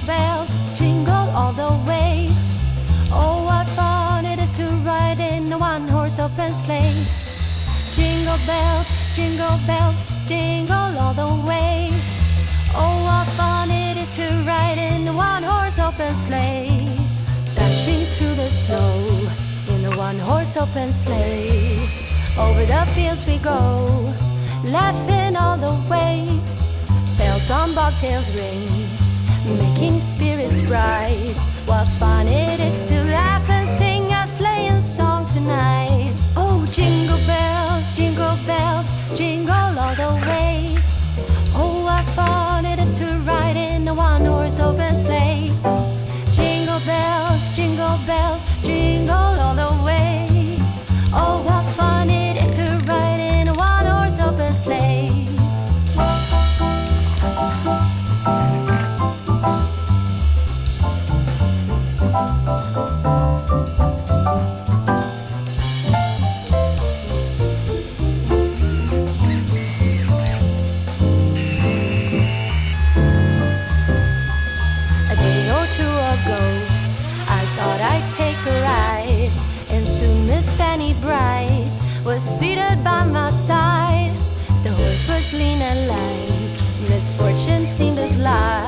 bells, jingle all the way. Oh, what fun it is to ride in a one-horse open sleigh. Jingle bells, jingle all the way. Oh, what fun it is to ride in a one-horse open sleigh. Dashing through the snow in a one-horse open sleigh. Over the fields we go, laughing all the way. Bells on bobtails ring, making spirits bright. What fun it is to laugh and sing a sleighing song tonight. Oh, jingle bells, jingle all the way. Oh, what fun it is to ride in a one-horse open sleigh. Jingle bells, jingle all the way. Oh, what fun it is to ride in a one-horse open sleigh. I thought I'd take a ride, and soon Miss Fanny Bright was seated by my side. The horse was lean and lank, misfortune seemed as light.